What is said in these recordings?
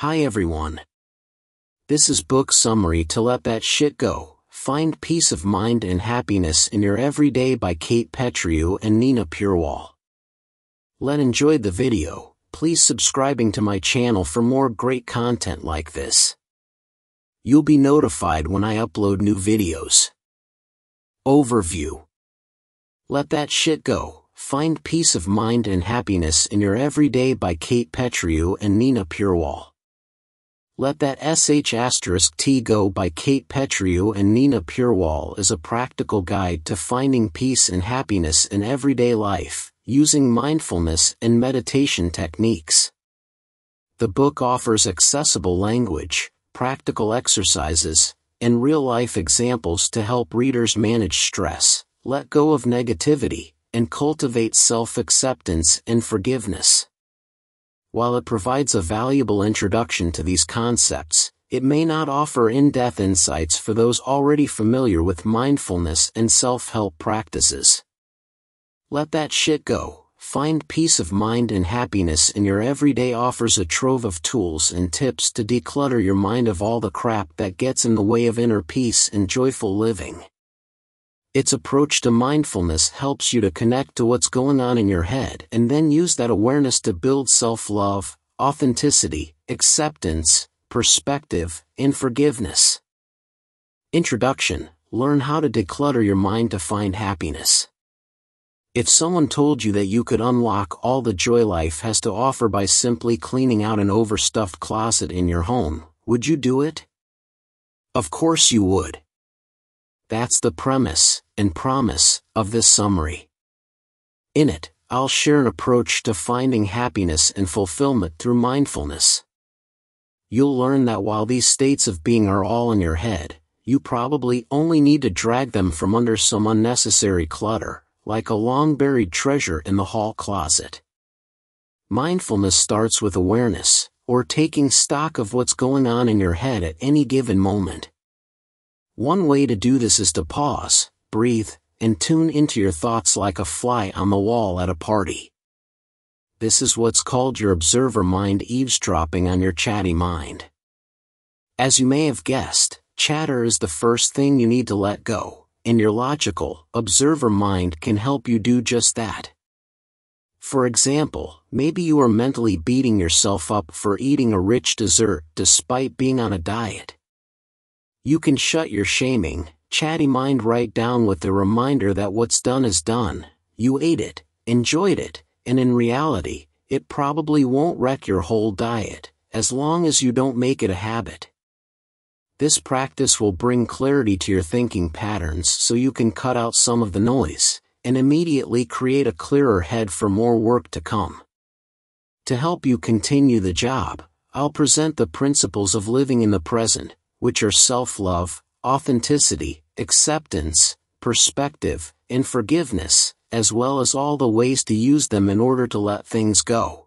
Hi everyone. This is book summary to Let That Shit Go, Find Peace of Mind and Happiness in Your Everyday by Petriw and Nina Purewal. Let's enjoy the video. Please subscribing to my channel for more great content like this. You'll be notified when I upload new videos. Overview. Let That Shit Go, Find Peace of Mind and Happiness in Your Everyday by Petriw and Nina Purewal. Let That Sh*T Go by Petriw and Nina Purewal is a practical guide to finding peace and happiness in everyday life, using mindfulness and meditation techniques. The book offers accessible language, practical exercises, and real-life examples to help readers manage stress, let go of negativity, and cultivate self-acceptance and forgiveness. While it provides a valuable introduction to these concepts, it may not offer in-depth insights for those already familiar with mindfulness and self-help practices. Let That Shit Go, Find Peace of Mind and Happiness in Your Everyday offers a trove of tools and tips to declutter your mind of all the crap that gets in the way of inner peace and joyful living. Its approach to mindfulness helps you to connect to what's going on in your head and then use that awareness to build self-love, authenticity, acceptance, perspective, and forgiveness. Introduction. Learn how to declutter your mind to find happiness. If someone told you that you could unlock all the joy life has to offer by simply cleaning out an overstuffed closet in your home, would you do it? Of course you would. That's the premise and promise of this summary. In it, I'll share an approach to finding happiness and fulfillment through mindfulness. You'll learn that while these states of being are all in your head, you probably only need to drag them from under some unnecessary clutter, like a long-buried treasure in the hall closet. Mindfulness starts with awareness, or taking stock of what's going on in your head at any given moment. One way to do this is to pause, breathe, and tune into your thoughts like a fly on the wall at a party. This is what's called your observer mind eavesdropping on your chatty mind. As you may have guessed, chatter is the first thing you need to let go, and your logical, observer mind can help you do just that. For example, maybe you are mentally beating yourself up for eating a rich dessert despite being on a diet. You can shut your shaming, chatty mind right down with the reminder that what's done is done, you ate it, enjoyed it, and in reality, it probably won't wreck your whole diet, as long as you don't make it a habit. This practice will bring clarity to your thinking patterns so you can cut out some of the noise, and immediately create a clearer head for more work to come. To help you continue the job, I'll present the principles of living in the present, which are self-love, authenticity, acceptance, perspective, and forgiveness, as well as all the ways to use them in order to let things go.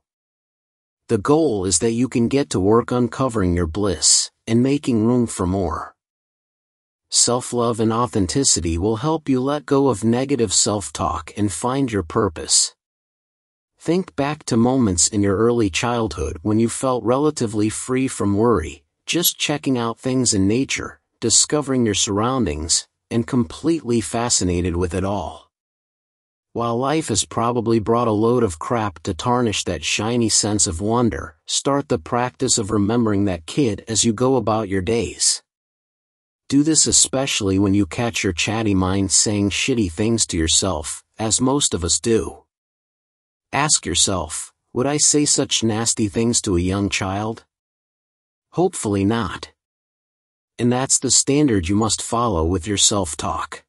The goal is that you can get to work uncovering your bliss, and making room for more. Self-love and authenticity will help you let go of negative self-talk and find your purpose. Think back to moments in your early childhood when you felt relatively free from worry, just checking out things in nature, discovering your surroundings, and completely fascinated with it all. While life has probably brought a load of crap to tarnish that shiny sense of wonder, start the practice of remembering that kid as you go about your days. Do this especially when you catch your chatty mind saying shitty things to yourself, as most of us do. Ask yourself, would I say such nasty things to a young child? Hopefully not. And that's the standard you must follow with your self-talk.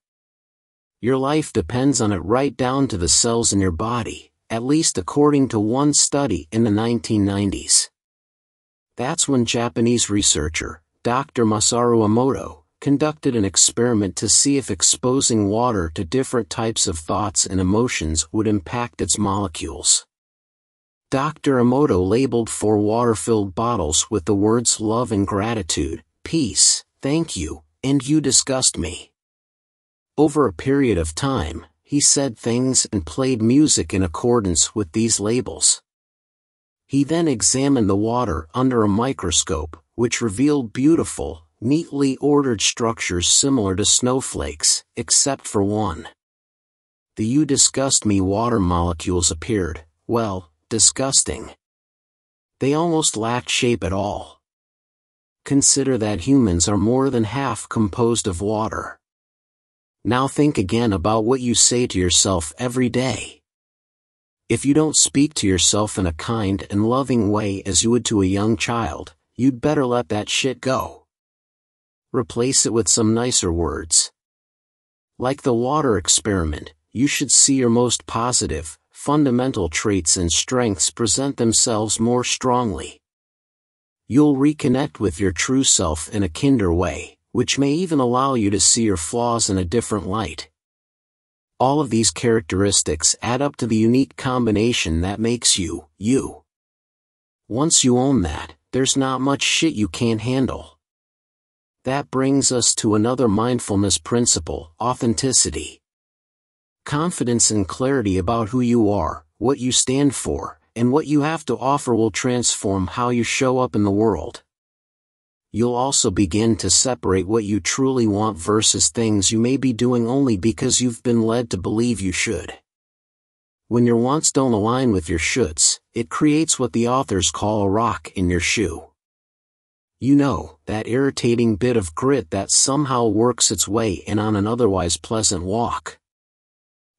Your life depends on it right down to the cells in your body, at least according to one study in the 1990s. That's when Japanese researcher, Dr. Masaru Emoto, conducted an experiment to see if exposing water to different types of thoughts and emotions would impact its molecules. Dr. Emoto labeled 4 water-filled bottles with the words love and gratitude, peace, thank you, and you disgust me. Over a period of time, he said things and played music in accordance with these labels. He then examined the water under a microscope, which revealed beautiful, neatly ordered structures similar to snowflakes, except for one. The "you disgust me" water molecules appeared, well, disgusting. They almost lacked shape at all. Consider that humans are more than half composed of water. Now think again about what you say to yourself every day. If you don't speak to yourself in a kind and loving way as you would to a young child, you'd better let that shit go. Replace it with some nicer words. Like the water experiment, you should see your most positive, fundamental traits and strengths present themselves more strongly. You'll reconnect with your true self in a kinder way, which may even allow you to see your flaws in a different light. All of these characteristics add up to the unique combination that makes you, you. Once you own that, there's not much shit you can't handle. That brings us to another mindfulness principle: authenticity. Confidence and clarity about who you are, what you stand for, and what you have to offer will transform how you show up in the world. You'll also begin to separate what you truly want versus things you may be doing only because you've been led to believe you should. When your wants don't align with your shoulds, it creates what the authors call a rock in your shoe. You know, that irritating bit of grit that somehow works its way in on an otherwise pleasant walk.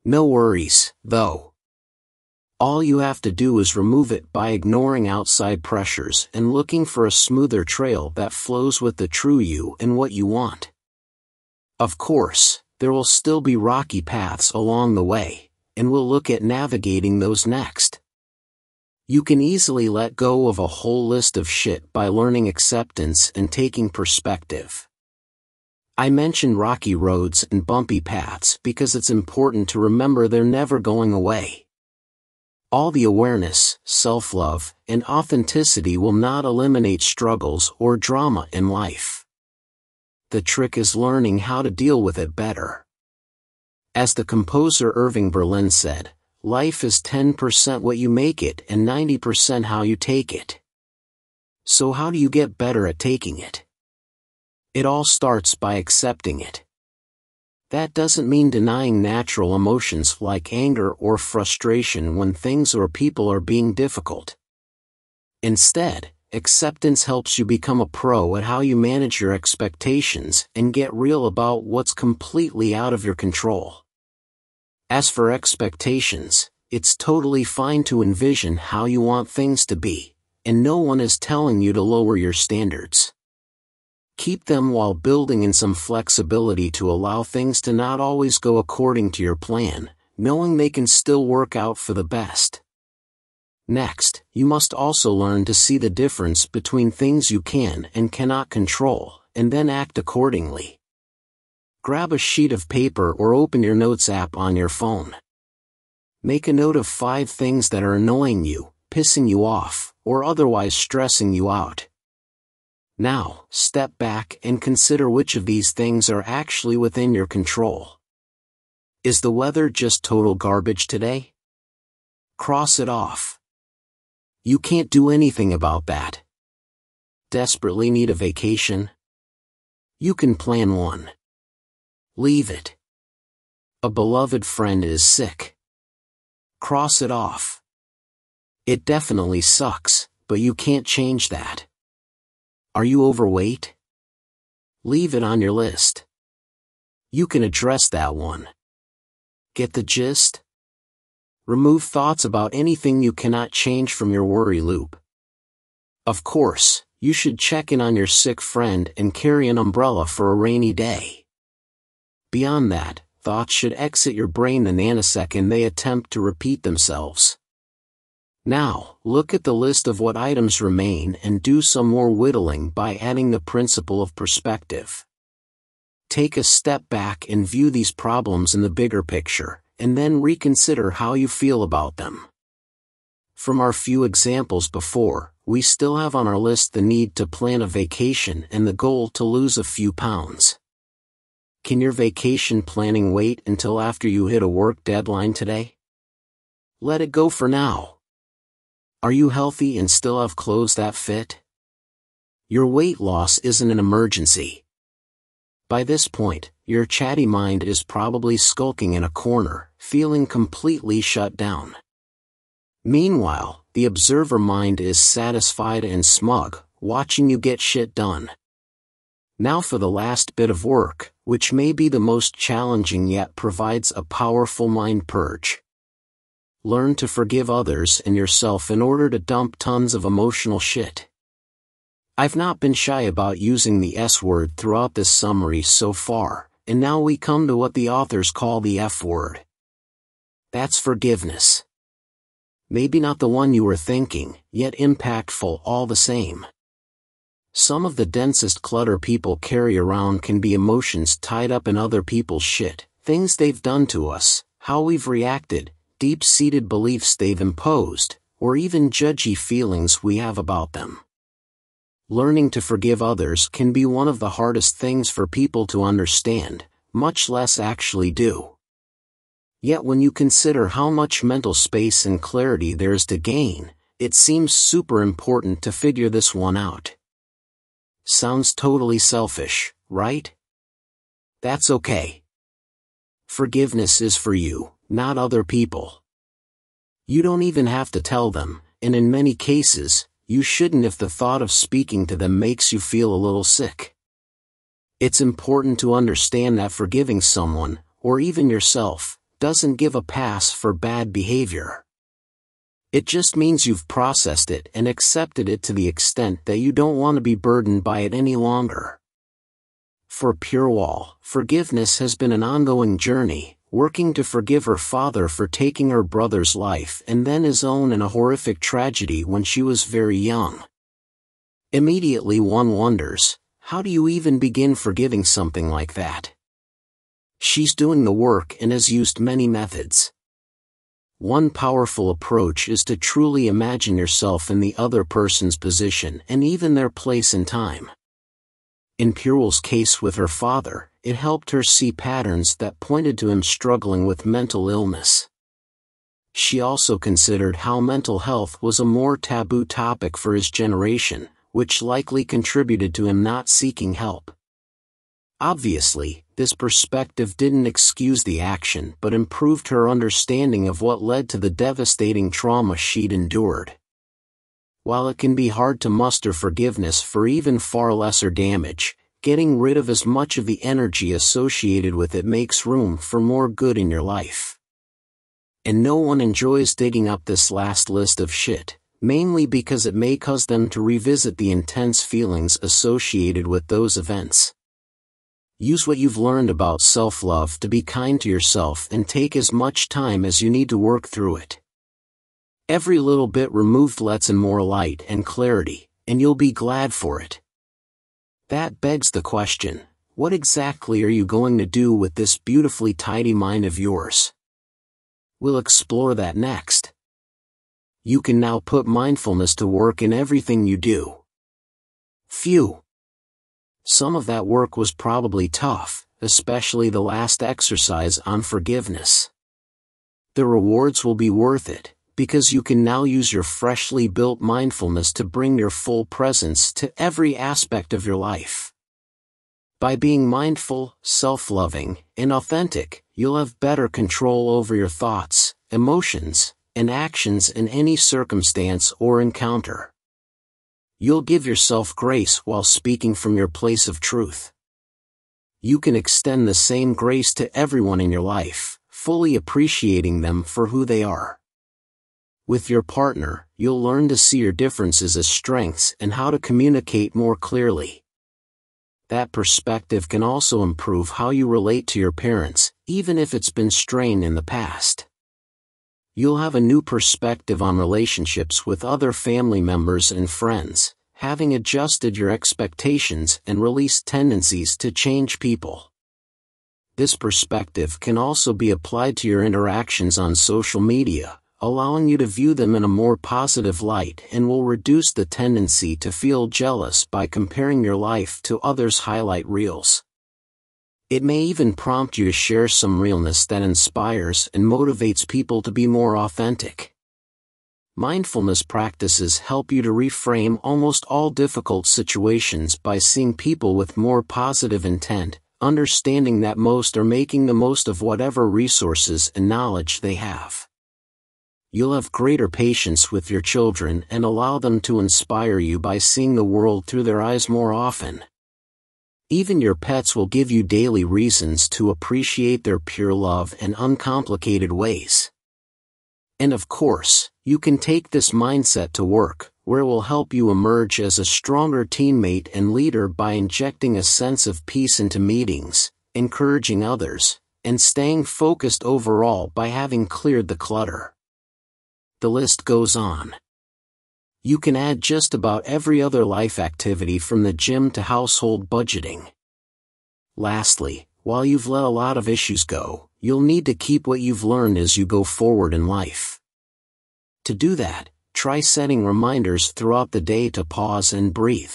No worries, though. All you have to do is remove it by ignoring outside pressures and looking for a smoother trail that flows with the true you and what you want. Of course, there will still be rocky paths along the way, and we'll look at navigating those next. You can easily let go of a whole list of shit by learning acceptance and taking perspective. I mentioned rocky roads and bumpy paths because it's important to remember they're never going away. All the awareness, self-love, and authenticity will not eliminate struggles or drama in life. The trick is learning how to deal with it better. As the composer Irving Berlin said, life is 10% what you make it and 90% how you take it. So how do you get better at taking it? It all starts by accepting it. That doesn't mean denying natural emotions like anger or frustration when things or people are being difficult. Instead, acceptance helps you become a pro at how you manage your expectations and get real about what's completely out of your control. As for expectations, it's totally fine to envision how you want things to be, and no one is telling you to lower your standards. Keep them while building in some flexibility to allow things to not always go according to your plan, knowing they can still work out for the best. Next, you must also learn to see the difference between things you can and cannot control, and then act accordingly. Grab a sheet of paper or open your notes app on your phone. Make a note of 5 things that are annoying you, pissing you off, or otherwise stressing you out. Now, step back and consider which of these things are actually within your control. Is the weather just total garbage today? Cross it off. You can't do anything about that. Desperately need a vacation? You can plan one. Leave it. A beloved friend is sick. Cross it off. It definitely sucks, but you can't change that. Are you overweight? Leave it on your list. You can address that one. Get the gist? Remove thoughts about anything you cannot change from your worry loop. Of course, you should check in on your sick friend and carry an umbrella for a rainy day. Beyond that, thoughts should exit your brain the nanosecond they attempt to repeat themselves. Now, look at the list of what items remain and do some more whittling by adding the principle of perspective. Take a step back and view these problems in the bigger picture, and then reconsider how you feel about them. From our few examples before, we still have on our list the need to plan a vacation and the goal to lose a few pounds. Can your vacation planning wait until after you hit a work deadline today? Let it go for now. Are you healthy and still have clothes that fit? Your weight loss isn't an emergency. By this point, your chatty mind is probably skulking in a corner, feeling completely shut down. Meanwhile, the observer mind is satisfied and smug, watching you get shit done. Now for the last bit of work, which may be the most challenging yet provides a powerful mind purge. Learn to forgive others and yourself in order to dump tons of emotional shit. I've not been shy about using the S word throughout this summary so far, and now we come to what the authors call the F word. That's forgiveness. Maybe not the one you were thinking, yet impactful all the same. Some of the densest clutter people carry around can be emotions tied up in other people's shit, things they've done to us, how we've reacted, deep-seated beliefs they've imposed, or even judgy feelings we have about them. Learning to forgive others can be one of the hardest things for people to understand, much less actually do. Yet when you consider how much mental space and clarity there is to gain, it seems super important to figure this one out. Sounds totally selfish, right? That's okay. Forgiveness is for you, not other people. You don't even have to tell them, and in many cases, you shouldn't if the thought of speaking to them makes you feel a little sick. It's important to understand that forgiving someone, or even yourself, doesn't give a pass for bad behavior. It just means you've processed it and accepted it to the extent that you don't want to be burdened by it any longer. For Purewal, forgiveness has been an ongoing journey, working to forgive her father for taking her brother's life and then his own in a horrific tragedy when she was very young. Immediately one wonders, how do you even begin forgiving something like that? She's doing the work and has used many methods. One powerful approach is to truly imagine yourself in the other person's position and even their place in time. In Purewal's case with her father, it helped her see patterns that pointed to him struggling with mental illness. She also considered how mental health was a more taboo topic for his generation, which likely contributed to him not seeking help. Obviously, this perspective didn't excuse the action but improved her understanding of what led to the devastating trauma she'd endured. While it can be hard to muster forgiveness for even far lesser damage, getting rid of as much of the energy associated with it makes room for more good in your life. And no one enjoys digging up this last list of shit, mainly because it may cause them to revisit the intense feelings associated with those events. Use what you've learned about self-love to be kind to yourself and take as much time as you need to work through it. Every little bit removed lets in more light and clarity, and you'll be glad for it. That begs the question, what exactly are you going to do with this beautifully tidy mind of yours? We'll explore that next. You can now put mindfulness to work in everything you do. Phew. Some of that work was probably tough, especially the last exercise on forgiveness. The rewards will be worth it, because you can now use your freshly built mindfulness to bring your full presence to every aspect of your life. By being mindful, self-loving, and authentic, you'll have better control over your thoughts, emotions, and actions in any circumstance or encounter. You'll give yourself grace while speaking from your place of truth. You can extend the same grace to everyone in your life, fully appreciating them for who they are. With your partner, you'll learn to see your differences as strengths and how to communicate more clearly. That perspective can also improve how you relate to your parents, even if it's been strained in the past. You'll have a new perspective on relationships with other family members and friends, having adjusted your expectations and released tendencies to change people. This perspective can also be applied to your interactions on social media, allowing you to view them in a more positive light and will reduce the tendency to feel jealous by comparing your life to others' highlight reels. It may even prompt you to share some realness that inspires and motivates people to be more authentic. Mindfulness practices help you to reframe almost all difficult situations by seeing people with more positive intent, understanding that most are making the most of whatever resources and knowledge they have. You'll have greater patience with your children and allow them to inspire you by seeing the world through their eyes more often. Even your pets will give you daily reasons to appreciate their pure love and uncomplicated ways. And of course, you can take this mindset to work, where it will help you emerge as a stronger teammate and leader by injecting a sense of peace into meetings, encouraging others, and staying focused overall by having cleared the clutter. The list goes on. You can add just about every other life activity from the gym to household budgeting. Lastly, while you've let a lot of issues go, you'll need to keep what you've learned as you go forward in life. To do that, try setting reminders throughout the day to pause and breathe.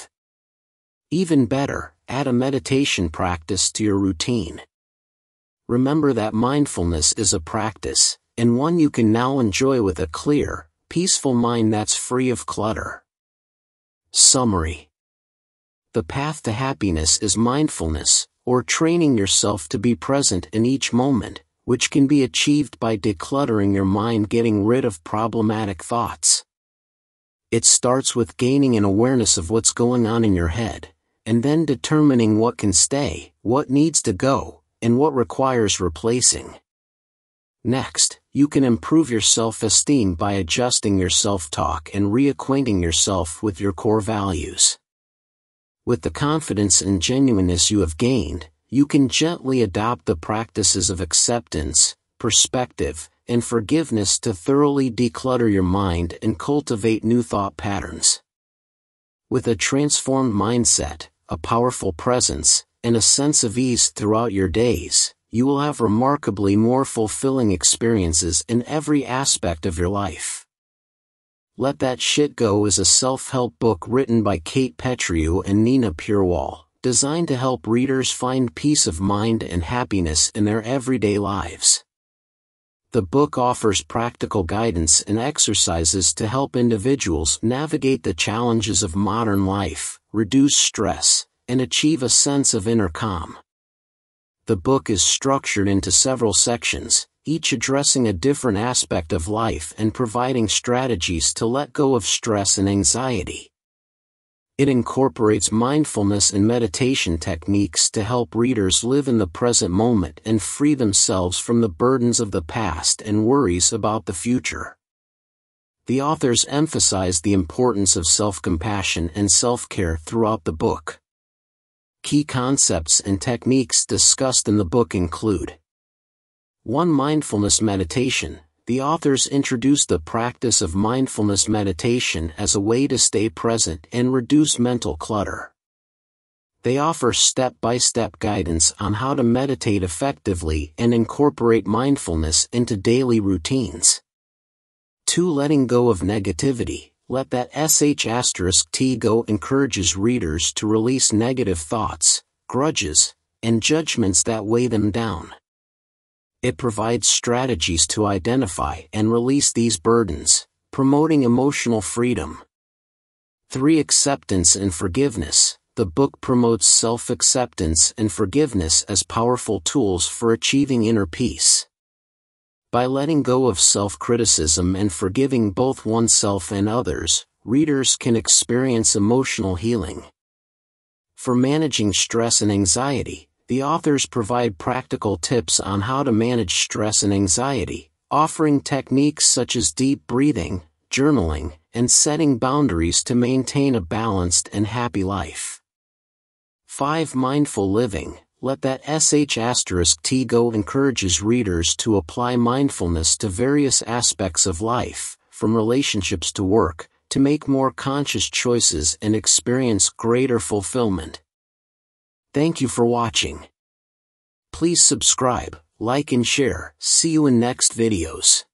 Even better, add a meditation practice to your routine. Remember that mindfulness is a practice, and one you can now enjoy with a clear, peaceful mind that's free of clutter. Summary. The path to happiness is mindfulness, or training yourself to be present in each moment, which can be achieved by decluttering your mind, getting rid of problematic thoughts. It starts with gaining an awareness of what's going on in your head, and then determining what can stay, what needs to go, and what requires replacing. Next, you can improve your self-esteem by adjusting your self-talk and reacquainting yourself with your core values. With the confidence and genuineness you have gained, you can gently adopt the practices of acceptance, perspective, and forgiveness to thoroughly declutter your mind and cultivate new thought patterns. With a transformed mindset, a powerful presence, and a sense of ease throughout your days, you will have remarkably more fulfilling experiences in every aspect of your life. Let That Shit Go is a self-help book written by Petriw and Nina Purewal, designed to help readers find peace of mind and happiness in their everyday lives. The book offers practical guidance and exercises to help individuals navigate the challenges of modern life, reduce stress, and achieve a sense of inner calm. The book is structured into several sections, each addressing a different aspect of life and providing strategies to let go of stress and anxiety. It incorporates mindfulness and meditation techniques to help readers live in the present moment and free themselves from the burdens of the past and worries about the future. The authors emphasize the importance of self-compassion and self-care throughout the book. Key concepts and techniques discussed in the book include: 1. Mindfulness meditation. The authors introduce the practice of mindfulness meditation as a way to stay present and reduce mental clutter. They offer step-by-step guidance on how to meditate effectively and incorporate mindfulness into daily routines. 2. Letting go of negativity. Let That Shit Go encourages readers to release negative thoughts, grudges, and judgments that weigh them down. It provides strategies to identify and release these burdens, promoting emotional freedom. 3. Acceptance and forgiveness. The book promotes self-acceptance and forgiveness as powerful tools for achieving inner peace. By letting go of self-criticism and forgiving both oneself and others, readers can experience emotional healing. For managing stress and anxiety, the authors provide practical tips on how to manage stress and anxiety, offering techniques such as deep breathing, journaling, and setting boundaries to maintain a balanced and happy life. 5. Mindful living. Let That Shit Go encourages readers to apply mindfulness to various aspects of life, from relationships to work, to make more conscious choices and experience greater fulfillment. Thank you for watching. Please subscribe, like and share. See you in next videos.